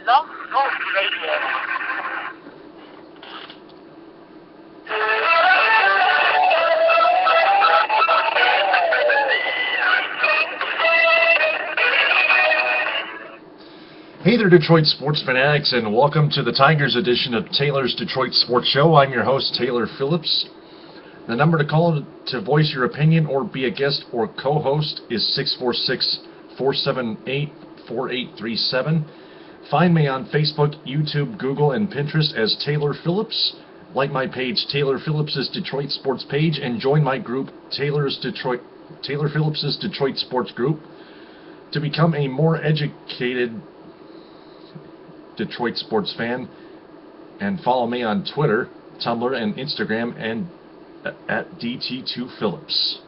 Blog Talk Radio. Hey there, Detroit sports fanatics, and welcome to the Tigers edition of Taylor's Detroit Sports Show. I'm your host, Taylor Phillips. The number to call to voice your opinion or be a guest or co-host is 646-478-4837. Find me on Facebook, YouTube, Google, and Pinterest as Taylor Phillips. Like my page, Taylor Phillips' Detroit Sports page, and join my group, Taylor Phillips' Detroit Sports Group, to become a more educated Detroit sports fan, and follow me on Twitter, Tumblr, and Instagram, and at DT2Phillips.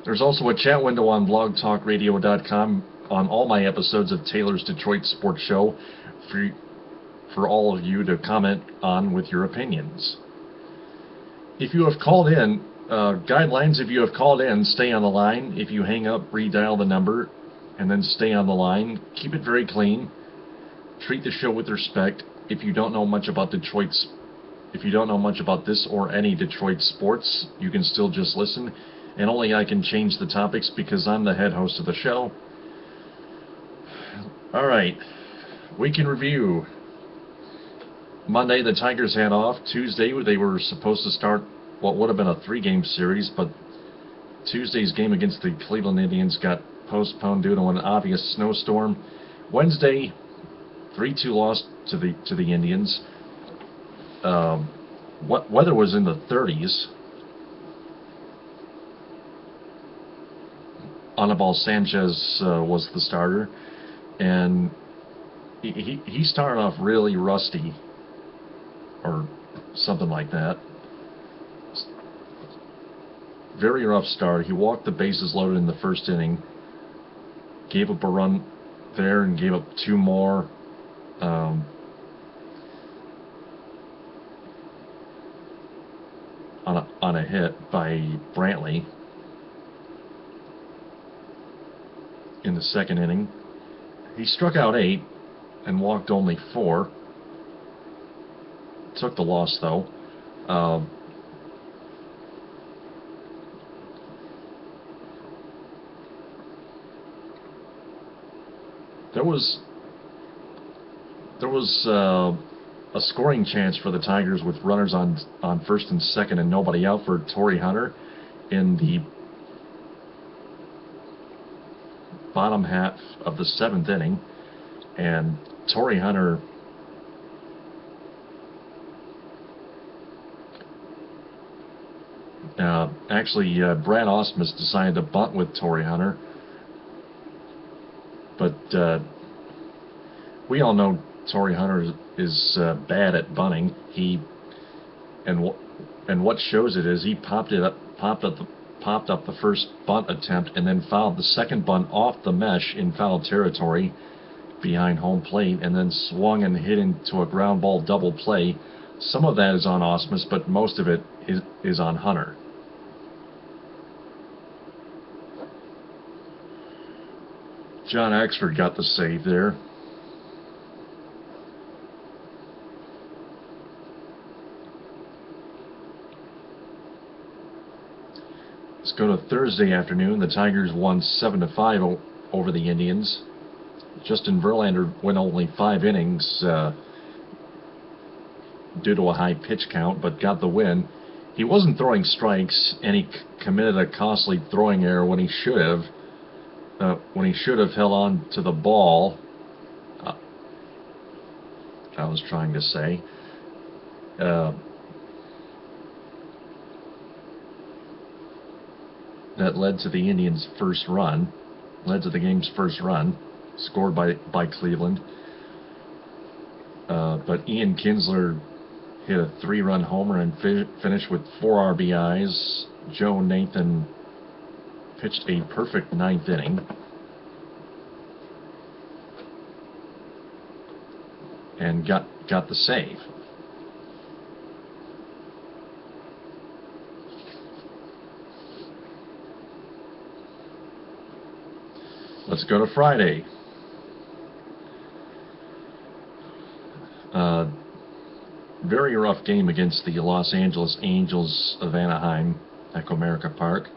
There's also a chat window on blogtalkradio.com on all my episodes of Taylor's Detroit Sports Show for all of you to comment on with your opinions. If you have called in, guidelines: if you have called in, stay on the line. If you hang up, redial the number and then stay on the line. Keep it very clean. Treat the show with respect. If you don't know much about this or any Detroit sports, you can still just listen, and only I can change the topics because I'm the head host of the show. Alright, week in review. Monday, the Tigers had off. Tuesday, they were supposed to start what would have been a 3-game series, but Tuesday's game against the Cleveland Indians got postponed due to an obvious snowstorm. Wednesday, 3-2 loss to the Indians. Weather was in the 30s. Anibal Sanchez was the starter, and he started off really rusty, or something like that. Very rough start. He walked the bases loaded in the first inning. Gave up a run there and gave up 2 more. On a hit by Brantley in the second inning. He struck out 8 and walked only 4. Took the loss though. There was a scoring chance for the Tigers with runners on first and second and nobody out for Torrey Hunter in the bottom half of the 7th inning, and Torrey Hunter Brad Ausmus decided to bunt with Torrey Hunter, but we all know Torrey Hunter is bad at bunting. And what shows it is he popped up the first bunt attempt and then fouled the second bunt off the mesh in foul territory behind home plate, and then swung and hit into a ground ball double play. Some of that is on Ausmus, but most of it is on Hunter. John Axford got the save there. Let's go to Thursday afternoon. The Tigers won 7-5 over the Indians. Justin Verlander went only 5 innings due to a high pitch count, but got the win. He wasn't throwing strikes, and he committed a costly throwing error when he should have held on to the ball. I was trying to say. That led to the Indians' first run, led to the game's first run, scored by Cleveland. But Ian Kinsler hit a 3-run homer and finished with 4 RBIs. Joe Nathan pitched a perfect 9th inning. And got the save. Let's go to Friday. Very rough game against the Los Angeles Angels of Anaheim at Comerica Park.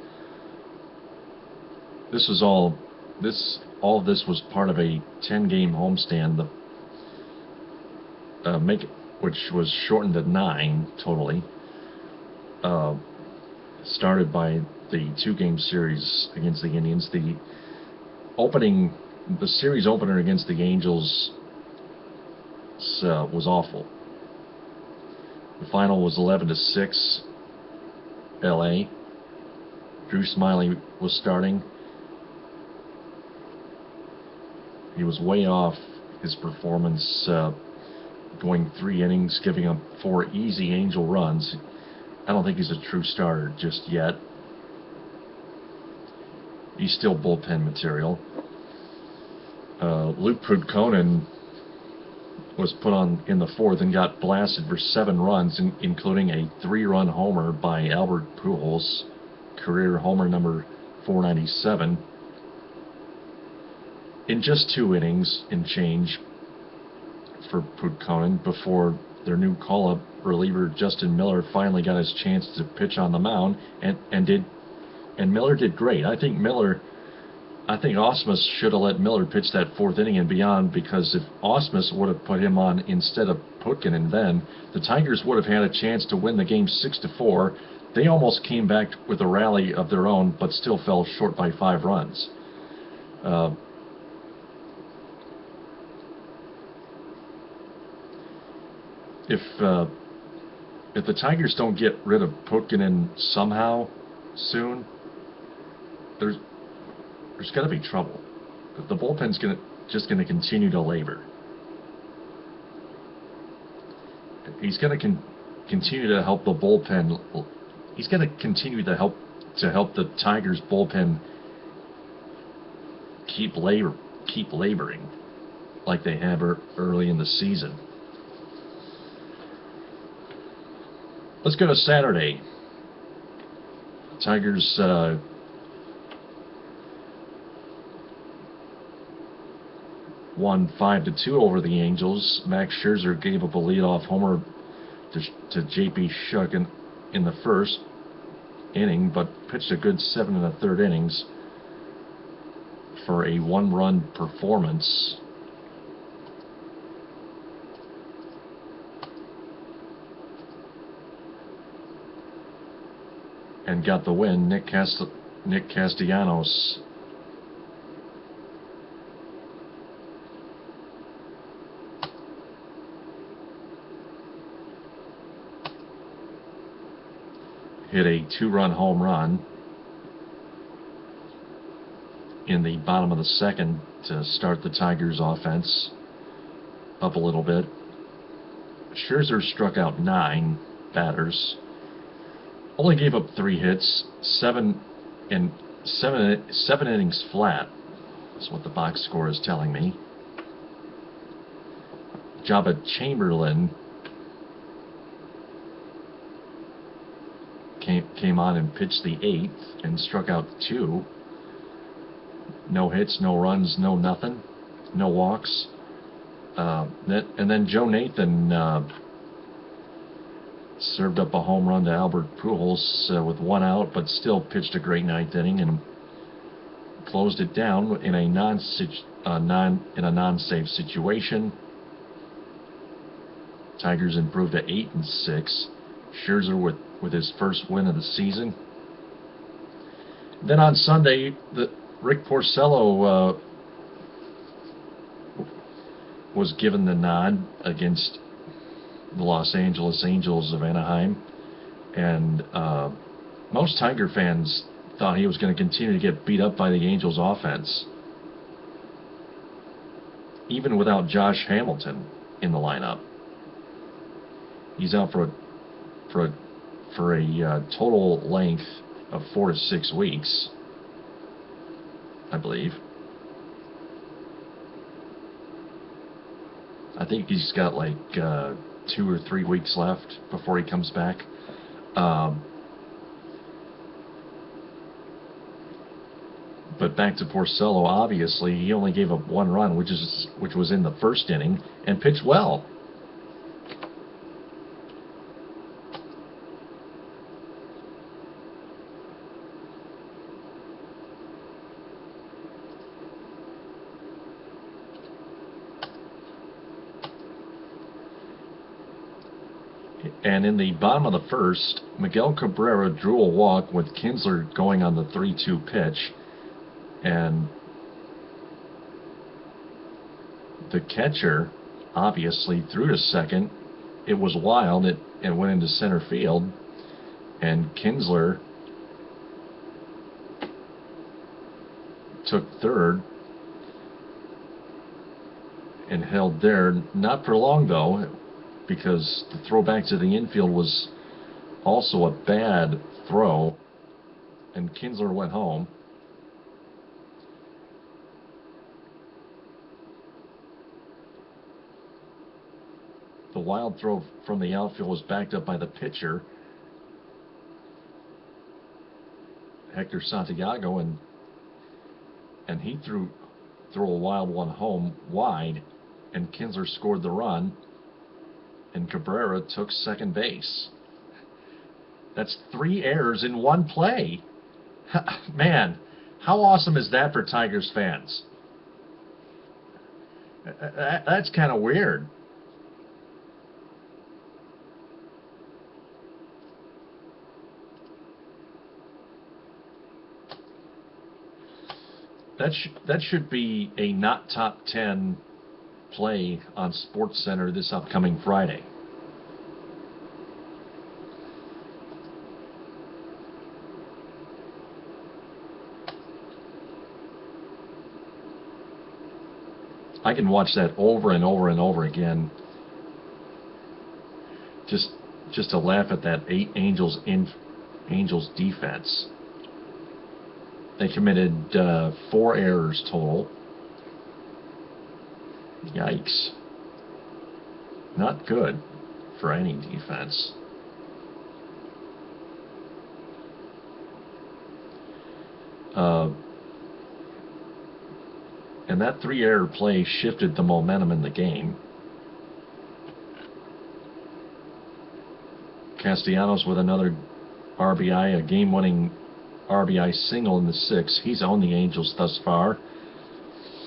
All of this was part of a 10-game homestand, which was shortened to 9 totally. Started by the 2-game series against the Indians. The series opener against the Angels was awful. The final was 11-6 LA. Drew Smyly was starting. He was way off his performance, going 3 innings, giving up 4 easy Angel runs. I don't think he's a true starter just yet. He's still bullpen material. Luke Pudkonen was put on in the 4th and got blasted for 7 runs, including a 3-run homer by Albert Pujols, career homer number 497, in just 2 innings and change for Pudkonen before their new call-up reliever Justin Miller finally got his chance to pitch on the mound, and Miller did great. I think Ausmus should have let Miller pitch that 4th inning and beyond, because if Ausmus would have put him on instead of Putkin, then the Tigers would have had a chance to win the game 6-4. They almost came back with a rally of their own, but still fell short by 5 runs. If the Tigers don't get rid of Putkin somehow soon, there's got to be trouble. The bullpen's just going to continue to labor. He's going to continue to help the bullpen. He's going to continue to help the Tigers bullpen keep laboring like they have early in the season. Let's go to Saturday. Tigers won 5-2 over the Angels. Max Scherzer gave up a leadoff homer to J.P. Shuck in the 1st inning, but pitched a good 7 1/3 innings for a 1-run performance. And got the win. Nick Castellanos hit a 2-run home run in the bottom of the 2nd to start the Tigers' offense up a little bit. Scherzer struck out 9 batters. Only gave up 3 hits, 7 innings flat. That's what the box score is telling me. Jabba Chamberlain came on and pitched the 8th and struck out 2. No hits, no runs, no nothing, no walks. And then Joe Nathan served up a home run to Albert Pujols with 1 out, but still pitched a great 9th inning and closed it down in a non-save situation. Tigers improved to 8-6. Scherzer with his first win of the season. Then on Sunday, Rick Porcello was given the nod against the Los Angeles Angels of Anaheim, and most Tiger fans thought he was going to continue to get beat up by the Angels offense, even without Josh Hamilton in the lineup. He's out for a total length of 4 to 6 weeks, I believe. I think he's got like 2 or 3 weeks left before he comes back. But back to Porcello, obviously, he only gave up 1 run, which was in the first inning, and pitched well. And in the bottom of the first, Miguel Cabrera drew a walk with Kinsler going on the 3-2 pitch. And the catcher obviously threw to second. It was wild. It went into center field. And Kinsler took third and held there. Not for long, though, because the throw back to the infield was also a bad throw, and Kinsler went home. The wild throw from the outfield was backed up by the pitcher, Hector Santiago, and he threw a wild one home wide, and Kinsler scored the run, and Cabrera took second base. That's 3 errors in 1 play. Man, how awesome is that for Tigers fans? That's kind of weird. That should be a not top 10 play on SportsCenter this upcoming Friday. I can watch that over and over and over again, just to laugh at that Angels defense. They committed 4 errors total. Yikes. Not good for any defense. And that 3-error play shifted the momentum in the game. Castellanos with another RBI, a game-winning RBI single in the 6th. He's owned the Angels thus far.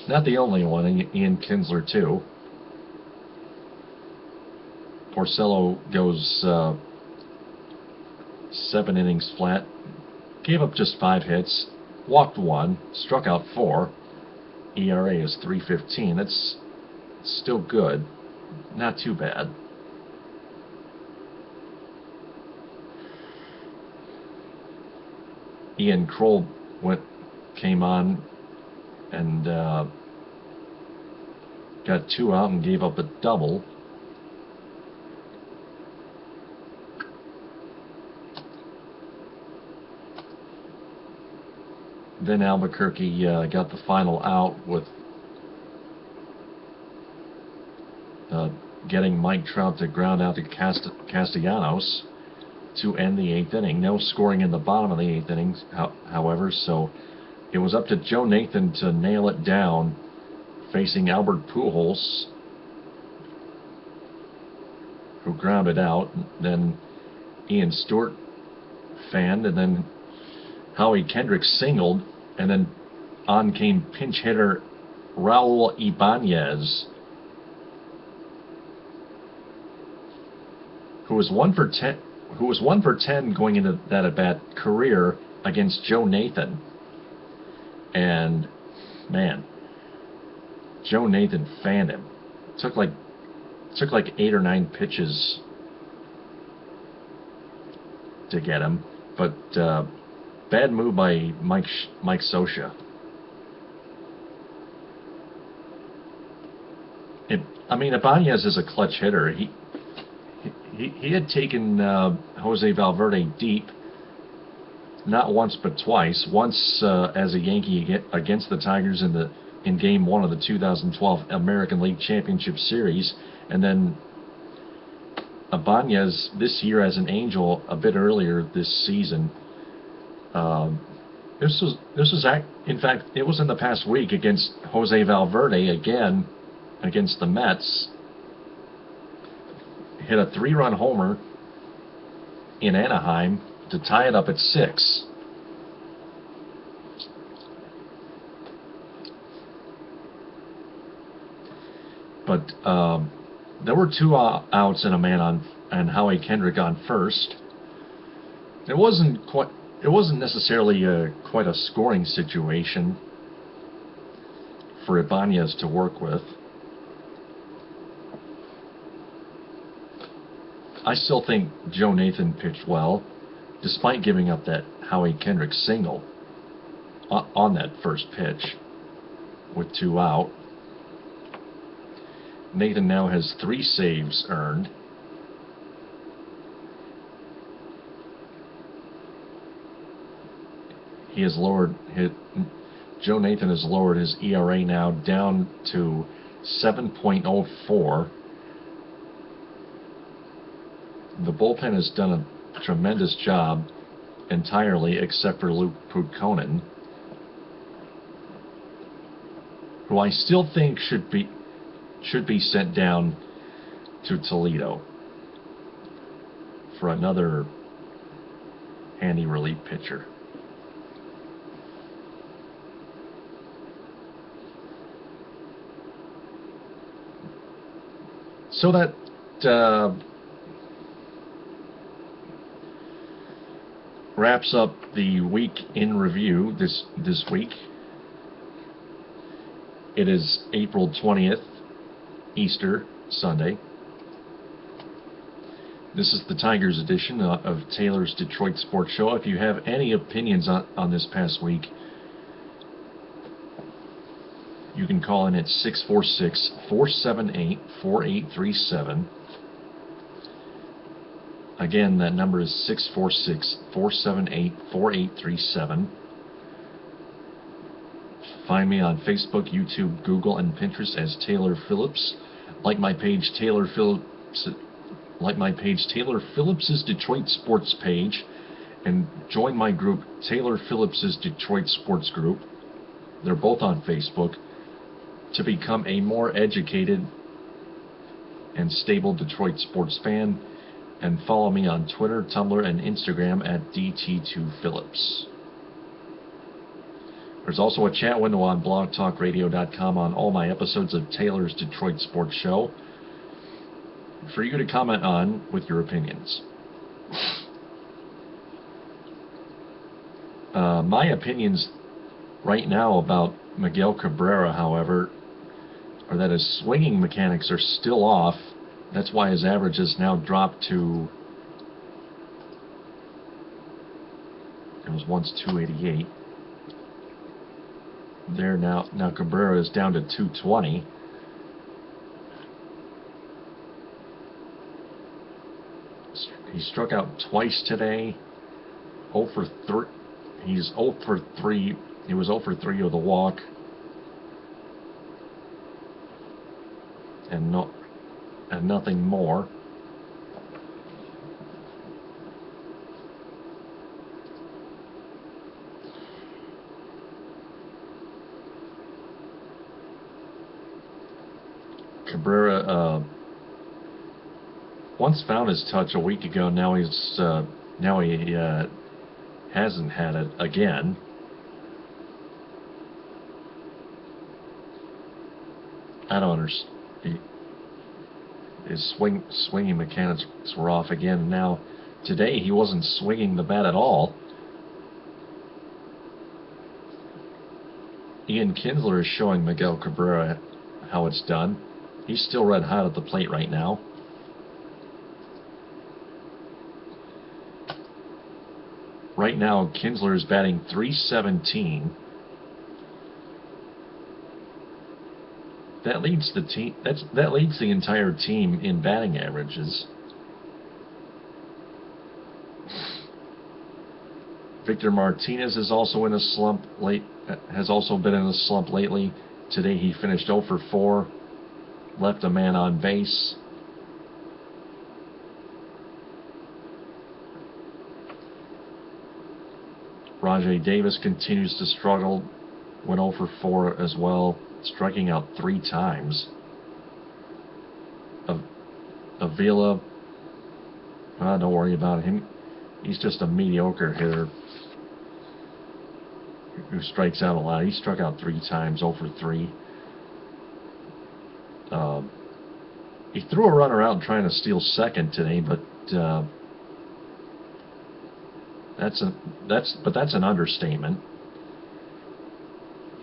Not the only one, Ian Kinsler too. Porcello goes 7 innings flat, gave up just 5 hits, walked 1, struck out 4. ERA is 3.15. That's still good, not too bad. Ian Kroll came on and got 2 out and gave up a double. Then Albuquerque got the final out with getting Mike Trout to ground out to Castellanos to end the 8th inning. No scoring in the bottom of the 8th inning, however, so it was up to Joe Nathan to nail it down, facing Albert Pujols, who grounded out. Then Ian Stewart fanned, and then Howie Kendrick singled, and then on came pinch hitter Raul Ibanez, who was 1 for 10 going into that at-bat career against Joe Nathan. And man, Joe Nathan fanned him. Took like 8 or 9 pitches to get him, but bad move by Mike Scioscia. Ibanez is a clutch hitter. He had taken Jose Valverde deep, not once but twice. Once as a Yankee against the Tigers in Game 1 of the 2012 American League Championship Series, and then Ibanez this year as an Angel a bit earlier this season. In fact, it was in the past week against Jose Valverde again against the Mets. Hit a 3-run homer in Anaheim to tie it up at 6. But there were 2 outs and a man on, and Howie Kendrick on first. It wasn't necessarily quite a scoring situation for Ibanez to work with. I still think Joe Nathan pitched well, despite giving up that Howie Kendrick single on that first pitch with 2 out. Nathan now has 3 saves earned. Joe Nathan has lowered his ERA now down to 7.04. The bullpen has done a tremendous job entirely, except for Luke Putkonen, who I still think should be sent down to Toledo for another handy relief pitcher. So that wraps up the week in review this week. It is April 20th, Easter Sunday. This is the Tigers edition of Taylor's Detroit Sports Show. If you have any opinions on this past week, you can call in at 646-478-4837. Again, that number is 646-478-4837. Find me on Facebook, YouTube, Google, and Pinterest as Taylor Phillips. Like my page, Taylor Phillips's Detroit Sports page, and join my group, Taylor Phillips's Detroit Sports Group. They're both on Facebook, to become a more educated and stable Detroit sports fan, and follow me on Twitter, Tumblr, and Instagram at DT2Phillips. There's also a chat window on blogtalkradio.com on all my episodes of Taylor's Detroit Sports Show for you to comment on with your opinions. My opinions right now about Miguel Cabrera, however, are that his swinging mechanics are still off. That's why his average has now dropped to, it was once 288. There now Cabrera is down to 220. He struck out twice today. 0 for 3. He's 0 for 3. He was 0 for 3 with a walk. And nothing more. Cabrera once found his touch a week ago. Now he hasn't had it again. I don't understand. His swinging mechanics were off again. Now, today he wasn't swinging the bat at all. Ian Kinsler is showing Miguel Cabrera how it's done. He's still red hot at the plate right now. Right now, Kinsler is batting .317. That leads the team. That leads the entire team in batting averages. Victor Martinez is also in a slump has also been in a slump lately. Today he finished 0 for 4, left a man on base. Rajay Davis continues to struggle. Went 0 for 4 as well, striking out 3 times. Avila, don't worry about him. He's just a mediocre hitter who strikes out a lot. He struck out 3 times, 0 for 3. He threw a runner out trying to steal second today, but that's an understatement,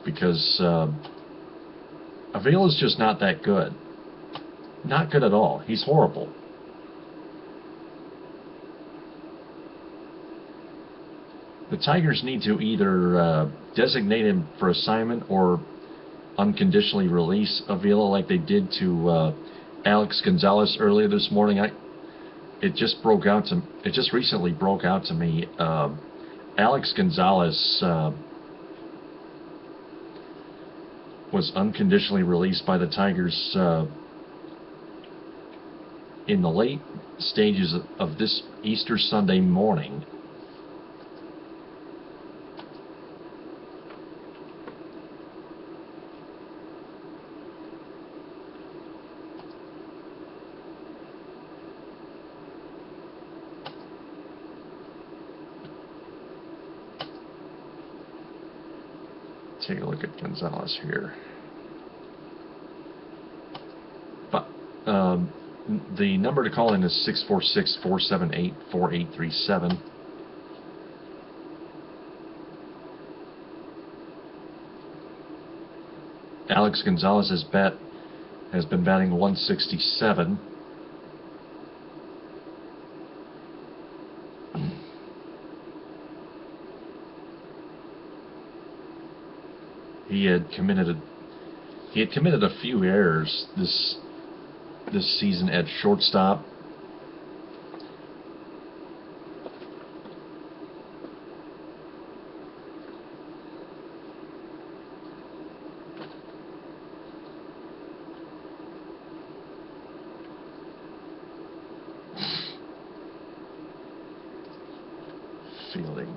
because Avila's just not that good. Not good at all. He's horrible. The Tigers need to either designate him for assignment or unconditionally release Avila like they did to Alex Gonzalez earlier this morning. It just recently broke out to me. Alex Gonzalez was unconditionally released by the Tigers in the late stages of this Easter Sunday morning. Take a look at Gonzalez here. But the number to call in is 646-478-4837. Alex Gonzalez has been batting 167. He had committed a few errors this season at shortstop. Fielding.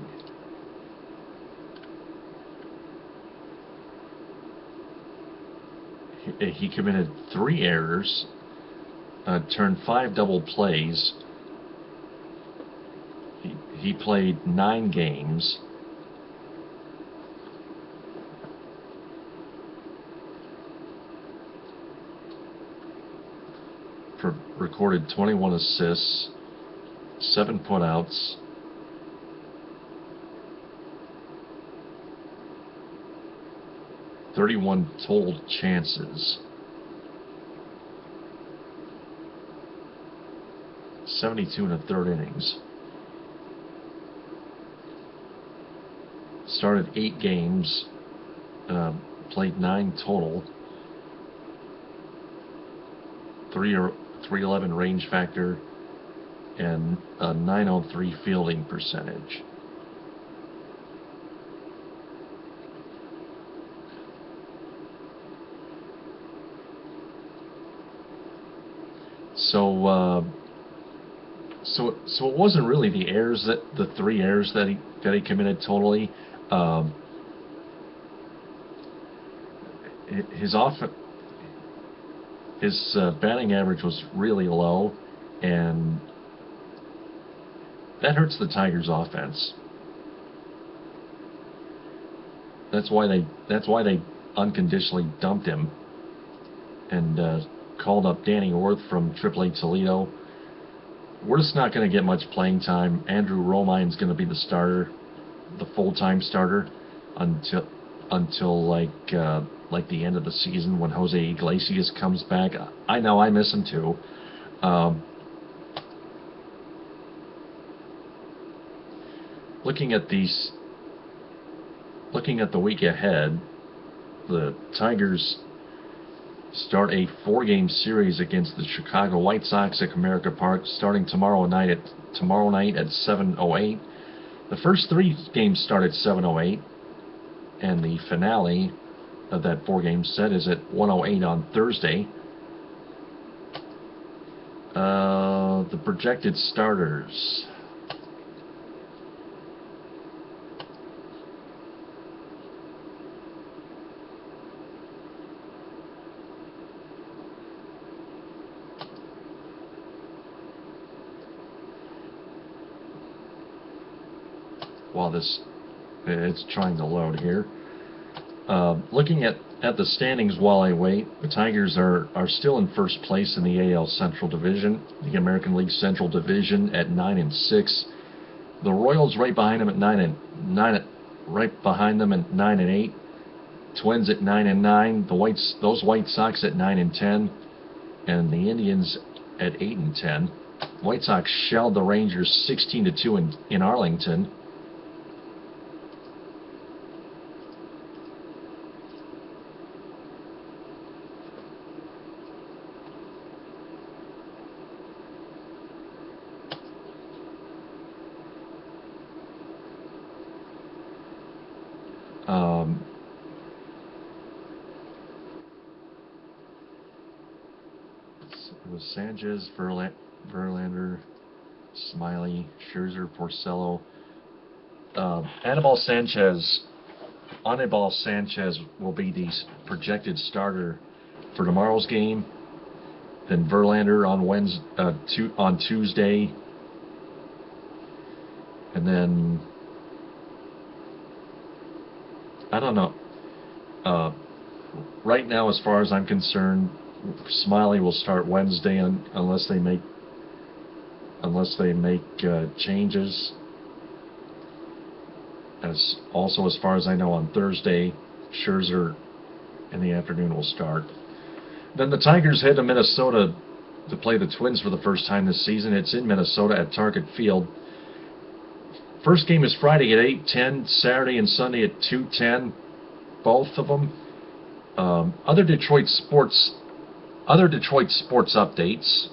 He committed 3 errors, turned 5 double plays. He played 9 games. Recorded 21 assists, 7 putouts. "31 total chances, 72 in the 3rd innings. Started 8 games, played 9 total. 311 range factor and a .903 fielding percentage. So it wasn't really the 3 errors that he committed totally. His batting average was really low, and that hurts the Tigers' offense. That's why they unconditionally dumped him and called up Danny Orth from AAA Toledo. We're just not going to get much playing time. Andrew Romine's going to be the starter, the full-time starter, until like the end of the season when Jose Iglesias comes back. I know, I miss him too. Looking at the week ahead, the Tigers start a 4-game series against the Chicago White Sox at Comerica Park, starting tomorrow night at 7:08. The first 3 games start at 7:08, and the finale of that 4-game set is at 1:08 on Thursday. The projected starters. while it's trying to load here. Looking at the standings while I wait, the Tigers are still in first place in the AL Central Division, the American League Central Division at 9-6. The Royals right behind them at 9-8. Twins at 9-9. Those White Sox at 9-10, and the Indians at 8-10. White Sox shelled the Rangers 16-2 in Arlington. It was Sanchez, Verlander, Smiley, Scherzer, Porcello. Anibal Sanchez will be the projected starter for tomorrow's game. Then Verlander on Tuesday, and then I don't know. Right now, as far as I'm concerned, Smiley will start Wednesday unless they make changes. As far as I know, on Thursday, Scherzer in the afternoon will start. Then the Tigers head to Minnesota to play the Twins for the first time this season. It's in Minnesota at Target Field. First game is Friday at 8:10, Saturday and Sunday at 2:10, both of them. Other Detroit sports updates.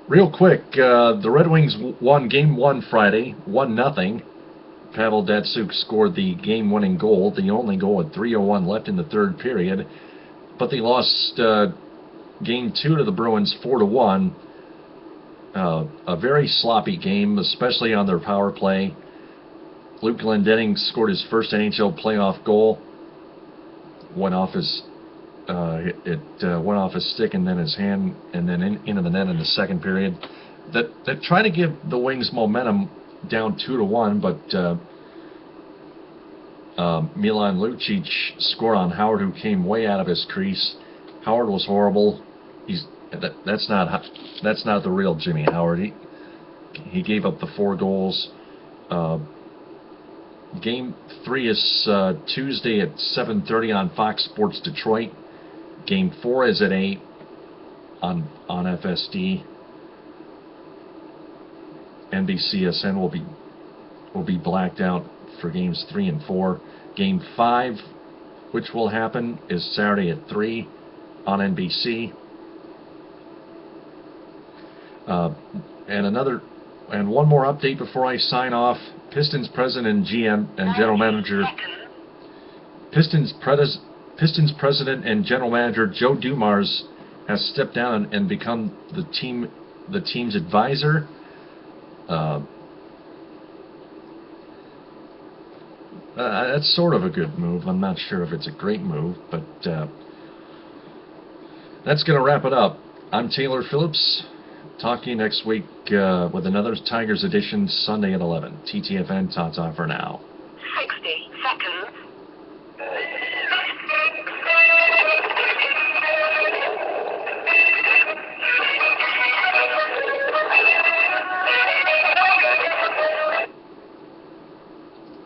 Real quick, the Red Wings won Game 1 Friday, 1-0. Pavel Datsyuk scored the game-winning goal, the only goal with 3:01 left in the third period. But they lost Game 2 to the Bruins 4-1. A very sloppy game, especially on their power play. Luke Glendening scored his first NHL playoff goal. Went off his stick and then his hand, and then into the net in the second period. That tried to give the Wings momentum down 2-1, but Milan Lucic scored on Howard, who came way out of his crease. Howard was horrible. That's not the real Jimmy Howard. He gave up the 4 goals. Game 3 is Tuesday at 7:30 on Fox Sports Detroit. Game 4 is at 8 on FSD. NBCSN will be blacked out for games 3 and 4. Game 5, which will happen, is Saturday at 3 on NBC. And one more update before I sign off. Pistons president and GM and general manager. Pistons president and general manager Joe Dumars has stepped down and become the team's advisor. That's sort of a good move. I'm not sure if it's a great move, but that's going to wrap it up. I'm Taylor Phillips. Talk to you next week with another Tigers edition, Sunday at 11. TTFN, ta-ta for now. 60 seconds.